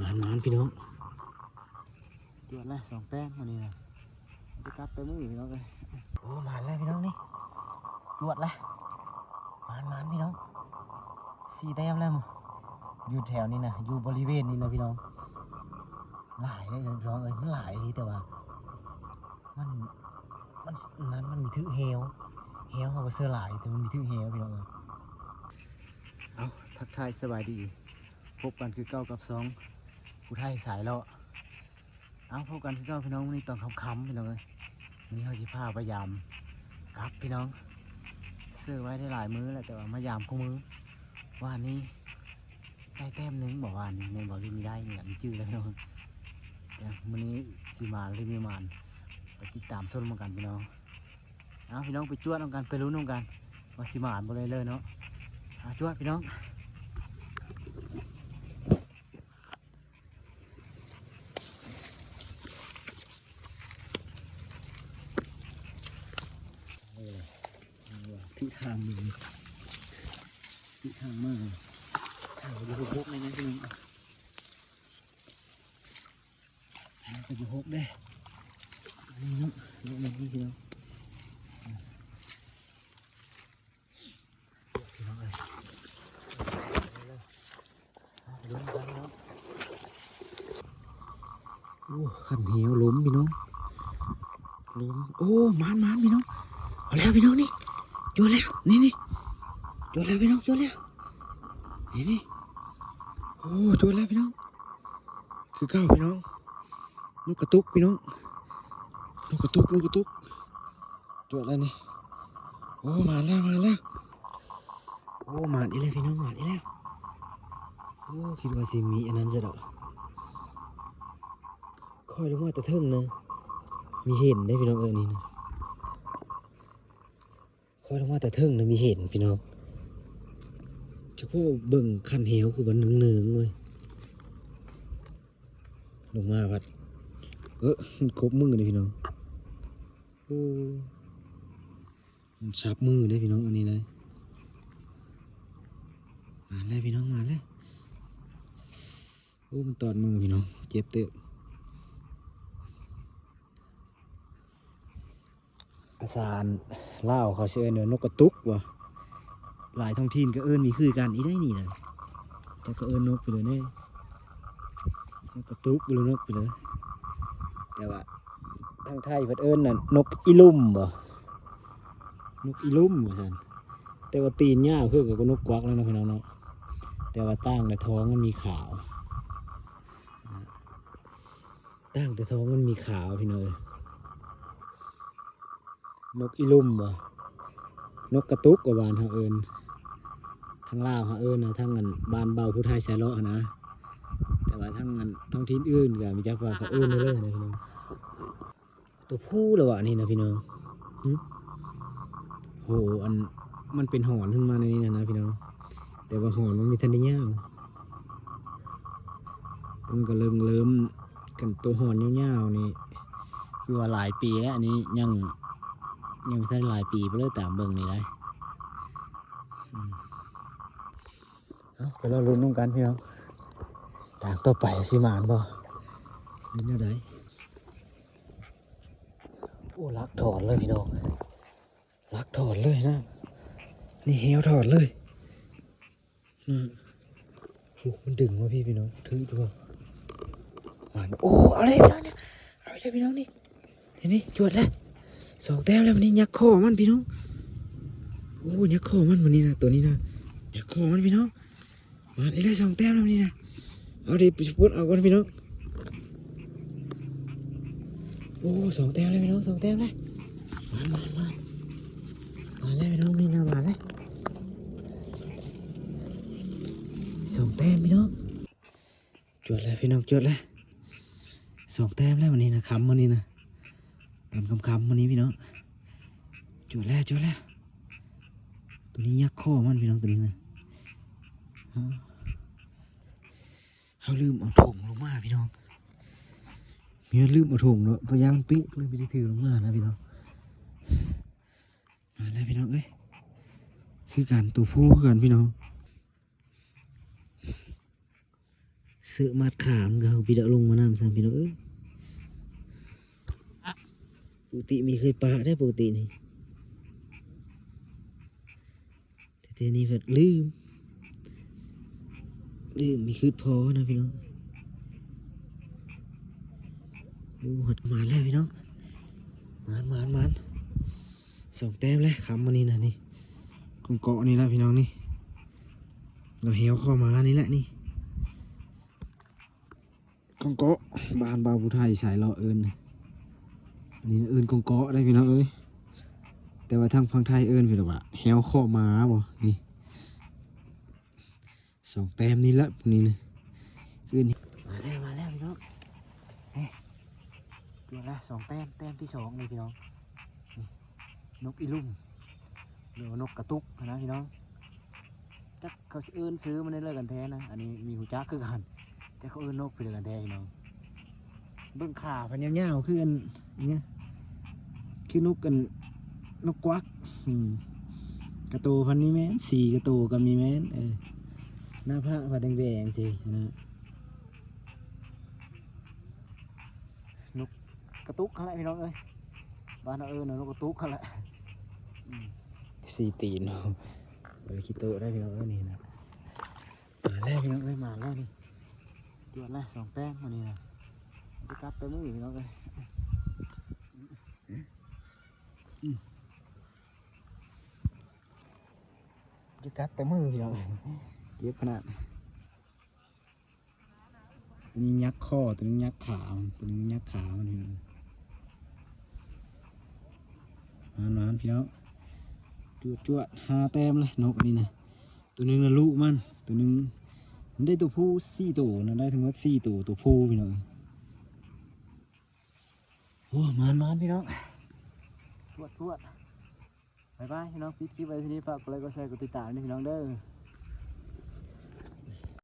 มันพี่น้องจวดละ2 แต้มมานี่นะจะกลับไปมือพี่น้องเลยโอ้มันแล้วพี่น้องนี่จวดละมันพี่น้อง4 แต้มแล้วมั้งอยู่แถวนี้นะอยู่บริเวณนี้นะพี่น้องหลายเลยพี่น้องเอ้ยมันหลายทีแต่ว่ามันนั้นมันมีทึกเฮลเขาก็เสื้อหลายแต่มันมีทึกเฮลพี่น้องเอ้ยเอาทักทายสบายดีพบกันคือ9 กับ 2ผู้ไทยสายแล้วเอาพบกันคือ9พี่น้องวันนี้ตอนค่ำๆพี่น้องเอ้ยวันนี้เขาจะพาพยายามครับพี่น้องเสื้อไว้ได้หลายมื้อแล้วแต่ว่ามายามคู่มื้อว่านี้ได้แต้มหนึ่งบอกว่านี่ในบอกที่มีได้เนี่ยมีชื่อแล้วพี่น้องแต่วันนี้สีมาหรือไม่มานไปติดตามส้นเหมือนกันพี่น้องเอาพี่น้องไปจวดเหมือนกันไปรู้เหมือนกันว่าสีมานบ่เลยเนาะจวดพี่น้องที่ทางมือที่ทางมากทางอยู่หกเลยนะพี่น้องทางอยู่หกได้นี่เนาะนี่พี่น้องพี่น้องเลยล้มกันเนาะโอ้ขันเหวล้มพี่น้องล้มโอ้มันพี่น้องเอาแล้วพี่น้องนี่โยนแล้วนี่โยนแล้วพี่น้องโยนแล้วนี่โอ้โยนแล้วพี่น้องคือก้าวพี่น้องนกกระตุกพี่น้องนกกระตุกโยนแล้วนี่โอ้มาแล้วโอ้มาอีแล้วพี่น้องมาอีแล้วโอ้คิดว่าสิมีอันนั้นจะดอกคอยลงมาแต่เทิงนะมีเห็นได้พี่น้องนี่นะคอยลงมาแต่เทิงนะมีเห็นพี่น้องเฉพาะเบิ่งคันเหวคือมันเนืองเลยลงมาพัดครบมือเลยพี่น้องมันซับมือได้พี่น้องอันนี้เลยมาแล้วพี่น้องมาแล้วมันตอดมือพี่น้องเจ็บเตอะอาสารเล่าเขาเชื่อเนื้อนกกระตุกว่ะหลายท้องถิ่นก็เอิ้นมีคือกันอีได้นี่นะแต่ก็เอิ้นนกไปเลยเนี่ยนกกระตุกไปเลยนกไปเลยแต่ว่าทางไทยเพิ่นเอิ้นน่ะนกอีลุ่มบ่นกอีลุ่มว่าซั่นแต่ว่าตีนยาวคือกับนกกวักแล้วนะพี่น้องเนาะแต่ว่าตั้งแต่ท้องมันมีขาวตั้งแต่ท้องมันมีขาวพี่น้องนกอีลุ่มบ่นกกระตุกกว่าบ้านเฮาเอิ้นทางลาวเฮาเอิ้นนะทางอันบ้านเบาผู้ไทยใช้เลาะนะแต่ว่าทางอันท้องถิ่นอื่นก็มีจักว่าเขาเอิ้นเลยนะพี่น้องตัวผู้แล้วอ่ะนี่นะพี่น้องโหอันมันเป็นหอนขึ้นมาในนี้นะพี่น้องแต่ว่าหอนมันมีทันได้ยาวมันก็เริ่มกันตัวหอนยาวๆนี่คือว่าหลายปีแล้วอันนี้ยังไม่ทันหลายปีไปเลยตามเบิ่งนี่ได้ก็เราลุ้นนุ่งกันพี่น้องต่างต่อไปสิมานบ่นี่แนวใดโอ้ลักถอดเลยพี่น้องลักถอดเลยนะนี่เหี้ยวถอดเลยมันดึงมาพี่น้องถือตัวมันโอ้อะไรพี่น้องเนี่ยอะไรพี่น้องนี่นี่จวดแล้ว2 แต้มแล้ววันนี้ยักษ์คอมันพี่น้องโอ้ยักษ์คอมันวันนี้นะตัวนี้นะยักษ์คอมันพี่น้องมาได้2 แต้มแล้ววันนี้นะเอาดิไปพุดเอาก่อนพี่น้องโอ้2 แต้มแล้วพี่น้อง2 แต้มแล้วมาแล้วพี่น้องนี่นะมาแล้ว2 แต้มพี่น้องจวดแล้วพี่น้องจวดแล้ว2 แต้มแล้ววันนี้นะคำวันนี้นะตอนคำวันนี้พี่น้องจวดแล้วตัวนี้ยักษ์ข้อมันพี่น้องตัวนี้นะเขาลืมเอาถุงลงมาพี่น้องมีลืมเอาถุงเนาะพยายามปิ๊กเลยไม่ได้ถือลงมานะพี่น้องมาแล้วพี่น้องเอ้ยคือการตัวผู้คือกันพี่น้อง เสือมัดขามก็เอาพี่ดาลงมาน้ำซ้ำพี่น้องเอ้ยปกติมีเคยปะได้ปกตินี่แต่ทีนี้แบบลืมมีคืดพอนะพี่น้องดูหัดมาแล้วพี่น้องมันสองแต้มเลยคำมันนี่นะนี่กองเกาะนี่ละพี่น้องนี่เราเหี่ยวเข้ามานี่แหละนี่กองเกาะบานบาวผู้ไทยสายรอเอิญนี่เอิญกองเกาะได้พี่น้องเอ้ยแต่ว่าทางฝั่งไทยเอิญพี่น้องว่าเหี่ยวเข้ามาบ่นี่สองแต้มนี่ละนี่นะขึ้นมาแล้วพี่น้องเฮ้ยตัวละสองแต้มที่สองเลยพี่น้องนี่นกอีลุ่มหรือว่านกกระตุกนะพี่น้องจักเขาเอิ้นซื้อมาได้เลยกันแท้นะอันนี้มีหูจักคือกันแต่เขาเอิ้นนกไปเลยกันแท้พี่น้องเบื้องขาพันยาวๆคืออันเนี้ยคือนกกันนกกวักกระโตพันนี้แม่นสี่กระโตกันมีแม่นหน้าผ้าผ้าแดงๆสินะนกกระตุกเขาแหละพี่น้องเอ้ยบ้านเรานกกระตุกเขาแหละสี่ตีนเนาะบริคิโตได้พี่น้องเอ้ยนี่นะมาแล้วพี่น้องเอ้ยมาแล้วนี่ตัวละสองแต้มวันนี้นะไปกลับไปมือพี่น้องเอ้ยจะกัดแต่มือพี่น้องเจ็บขนาดตัวนี้ยักข้อตัวนี้ยักขาตัวนี้ยักขามันพี่น้องมันพี่น้องจวด5 แต้มเลยนกนี่นะตัวนึงนะลูกมันตัวนึงมันได้ตัวผู้4 ตัวนะได้ทั้งหมด4 ตัวตัวผู้พี่น้องโอ้มันพี่น้องจวดบายบายพี่น้องปิดคลิปไว้ทีนี้ฝากกดไลค์กดแชร์กดติดตามด้วยพี่น้องเด้อ